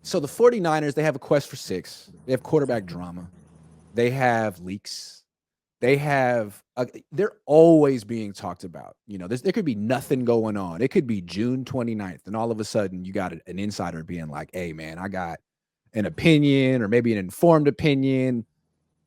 So the 49ers, they have a quest for 6. They have quarterback drama. They have leaks. They have they're always being talked about. You know, there could be nothing going on. It could be June 29th, and all of a sudden you got an insider being like, hey, man, I got an opinion or maybe an informed opinion.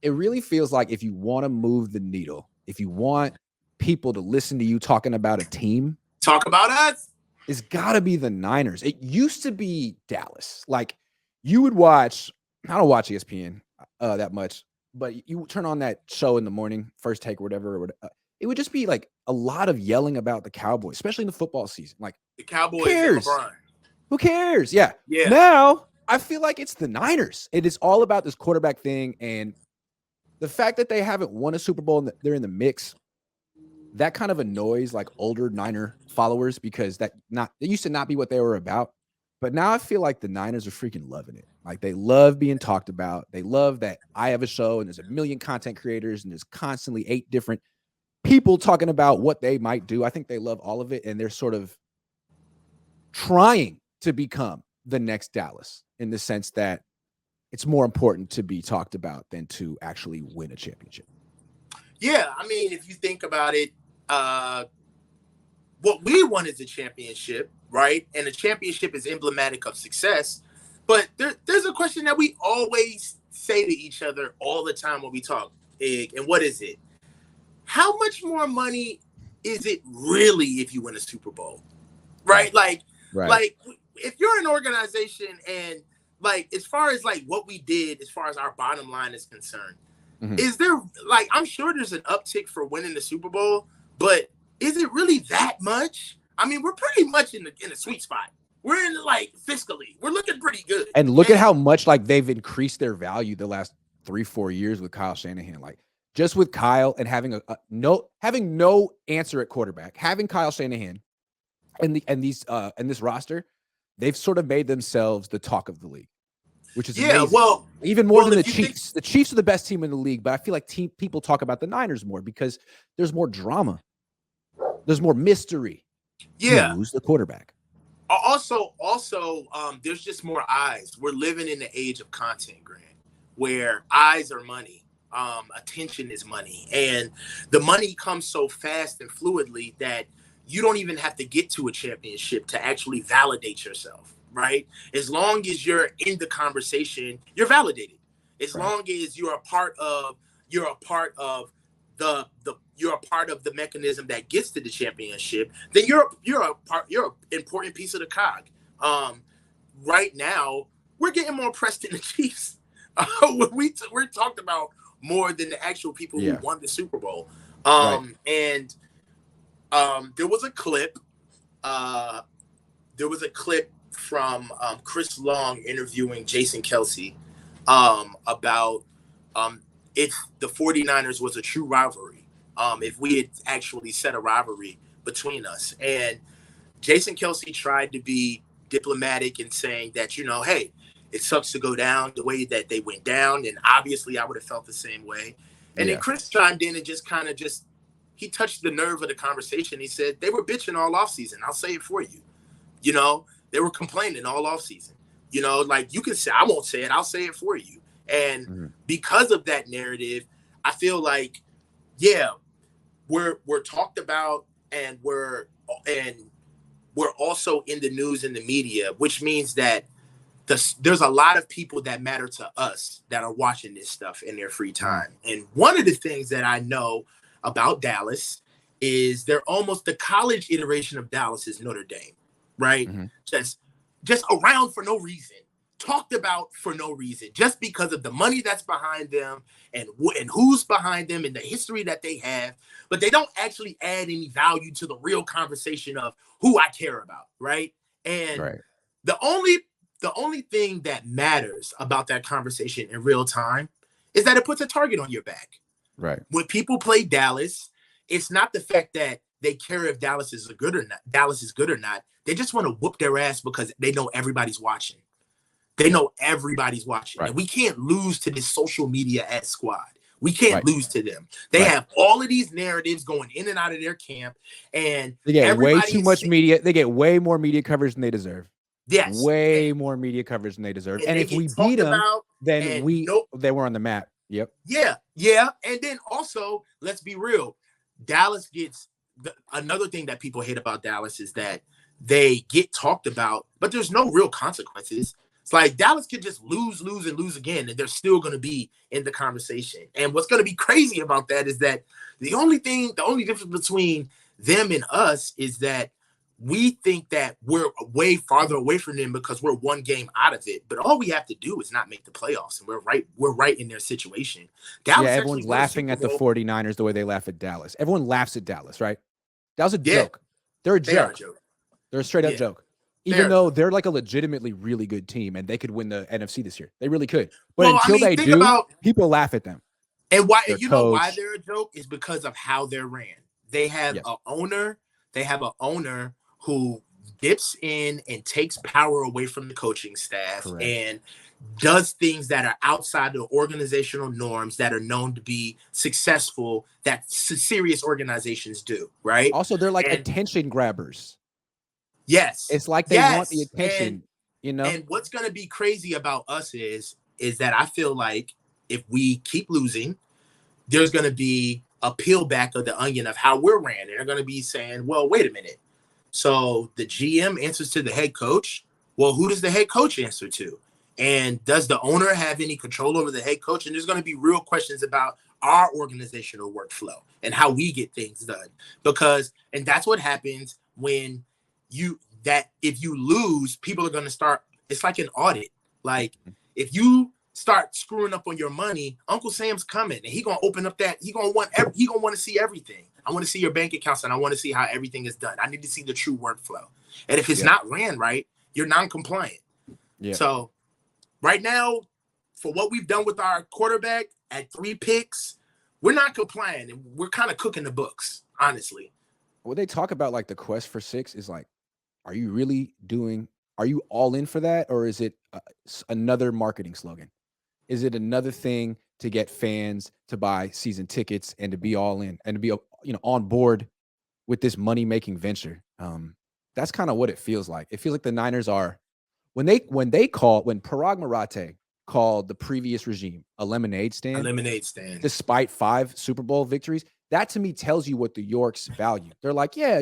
It really feels like if you want to move the needle, if you want people to listen to you talking about a team, talk about us, it's got to be the Niners. It used to be Dallas. Like, you would watch, I don't watch ESPN that much, but you turn on that show in the morning, First Take or whatever, it would just be like a lot of yelling about the Cowboys, especially in the football season. Like, the Cowboys who cares? and LeBron. Who cares? Yeah. Yeah. Now, I feel like it's the Niners. It is all about this quarterback thing, and the fact that they haven't won a Super Bowl and they're in the mix, that kind of annoys like older Niner followers because it used to not be what they were about. But now I feel like the Niners are freaking loving it. Like, they love being talked about. They love that I have a show and there's a million content creators and there's constantly 8 different people talking about what they might do. I think they love all of it, and they're sort of trying to become the next Dallas in the sense that it's more important to be talked about than to actually win a championship. Yeah, I mean, if you think about it, what we want is a championship, right? And a championship is emblematic of success. But there's a question that we always say to each other all the time when we talk, Ig, and what is it? How much more money is it really if you win a Super Bowl? Right? Like if you're an organization and like, as far as like what we did, as far as our bottom line is concerned, is there, like, I'm sure there's an uptick for winning the Super Bowl, but is it really that much? I mean, we're pretty much in the sweet spot. We're in, like, fiscally, we're looking pretty good. And look at how much like they've increased their value the last 3-4 years with Kyle Shanahan. Like, just with Kyle and having having no answer at quarterback, having Kyle Shanahan and this roster, they've sort of made themselves the talk of the league, which is amazing. Well, even more than the Chiefs. The Chiefs are the best team in the league, but I feel like people talk about the Niners more because there's more drama. There's more mystery. Yeah. Who's the quarterback? Also, there's just more eyes. We're living in the age of content, Grant, where eyes are money. Attention is money. And the money comes so fast and fluidly that you don't even have to get to a championship to actually validate yourself, right? As long as you're in the conversation, you're validated. As long as you're a part of the mechanism that gets to the championship, then you're an important piece of the cog. Right now, we're getting more press than the Chiefs. We're talked about more than the actual people who won the Super Bowl. And there was a clip. From Chris Long interviewing Jason Kelce about if the 49ers was a true rivalry, if we had actually set a rivalry between us. And Jason Kelce tried to be diplomatic in saying that, you know, hey, it sucks to go down the way that they went down. And obviously I would have felt the same way. And then Chris chimed in and he touched the nerve of the conversation. He said, they were bitching all offseason. I'll say it for you. You know, they were complaining all offseason. You know, like, you can say, I won't say it, I'll say it for you. And because of that narrative, I feel like, we're talked about, and we're also in the news and the media, which means that there's a lot of people that matter to us that are watching this stuff in their free time. And one of the things that I know about Dallas is they're almost the college iteration of Dallas is Notre Dame, right? Just around for no reason, talked about for no reason, just because of the money that's behind them and who's behind them and the history that they have, but they don't actually add any value to the real conversation of who I care about, right? And the only thing that matters about that conversation in real time is that it puts a target on your back. Right. When people play Dallas, it's not the fact that they care if Dallas is good or not. They just want to whoop their ass because they know everybody's watching. And we can't lose to this social media ass squad. We can't lose to them. They have all of these narratives going in and out of their camp, and they get way too much media. They get way more media coverage than they deserve. Yes. Way more media coverage than they deserve. And they if we get beat talked them, about, then and they were on the map. Yep. Yeah. And then also, let's be real. Dallas gets another thing that people hate about Dallas is that they get talked about, but there's no real consequences. It's like Dallas could just lose again, and they're still going to be in the conversation. And what's going to be crazy about that is that the only difference between them and us is that we think that we're way farther away from them because we're one game out of it. But all we have to do is not make the playoffs, and we're right in their situation. Dallas everyone's laughing at the 49ers the way they laugh at Dallas. Everyone laughs at Dallas, right? That was a joke. They're a joke. They're a straight up joke. Even though they're like a legitimately really good team and they could win the NFC this year. They really could. But until they do, people laugh at them. And why know why they're a joke is because of how they're ran. They have an owner. They have an owner who dips in and takes power away from the coaching staff and does things that are outside the organizational norms that are known to be successful that serious organizations do, right? Also, they're like attention grabbers. Yes. It's like they want the attention, And what's going to be crazy about us is that I feel like if we keep losing, there's going to be a peel back of the onion of how we're ran. And they're going to be saying, well, wait a minute. So the GM answers to the head coach. Well, who does the head coach answer to? And does the owner have any control over the head coach? And there's going to be real questions about our organizational workflow and how we get things done. And that's what happens when if you lose, people are going to start, it's like an audit. Like if you start screwing up on your money, Uncle Sam's coming and he's going to open up he going to want to see everything. I want to see your bank accounts and I want to see how everything is done. I need to see the true workflow. And if it's not ran right, you're non-compliant. Yeah. So right now, for what we've done with our quarterback at 3 picks, we're not compliant and we're kind of cooking the books, honestly. What they talk about, like the quest for 6 is like, are you all in for that? Or is it another marketing slogan? Is it another thing to get fans to buy season tickets and to be all in and to be, on board with this money-making venture? That's kind of what it feels like. It feels like the Niners are, when Parag Marathe called the previous regime a lemonade stand, despite 5 Super Bowl victories, that to me tells you what the Yorks value. They're like, yeah,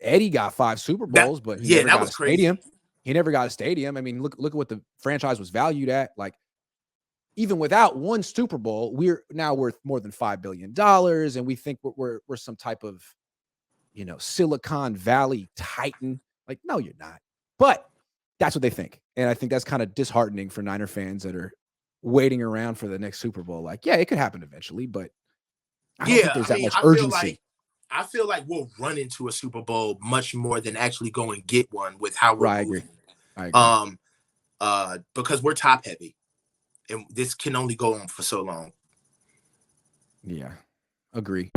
Eddie got 5 Super Bowls, but he never got a stadium. He never got a stadium. I mean, look at what the franchise was valued at. Like, even without 1 Super Bowl, we're now worth more than $5 billion, and we think we're some type of, Silicon Valley titan. Like, no, you're not. But that's what they think, and I think that's kind of disheartening for Niner fans that are waiting around for the next Super Bowl. Like, yeah, it could happen eventually, but I don't think there's that much urgency. I feel like we'll run into a Super Bowl much more than actually go and get one with how we're moving. I agree. Because we're top heavy, and this can only go on for so long. Yeah, agree.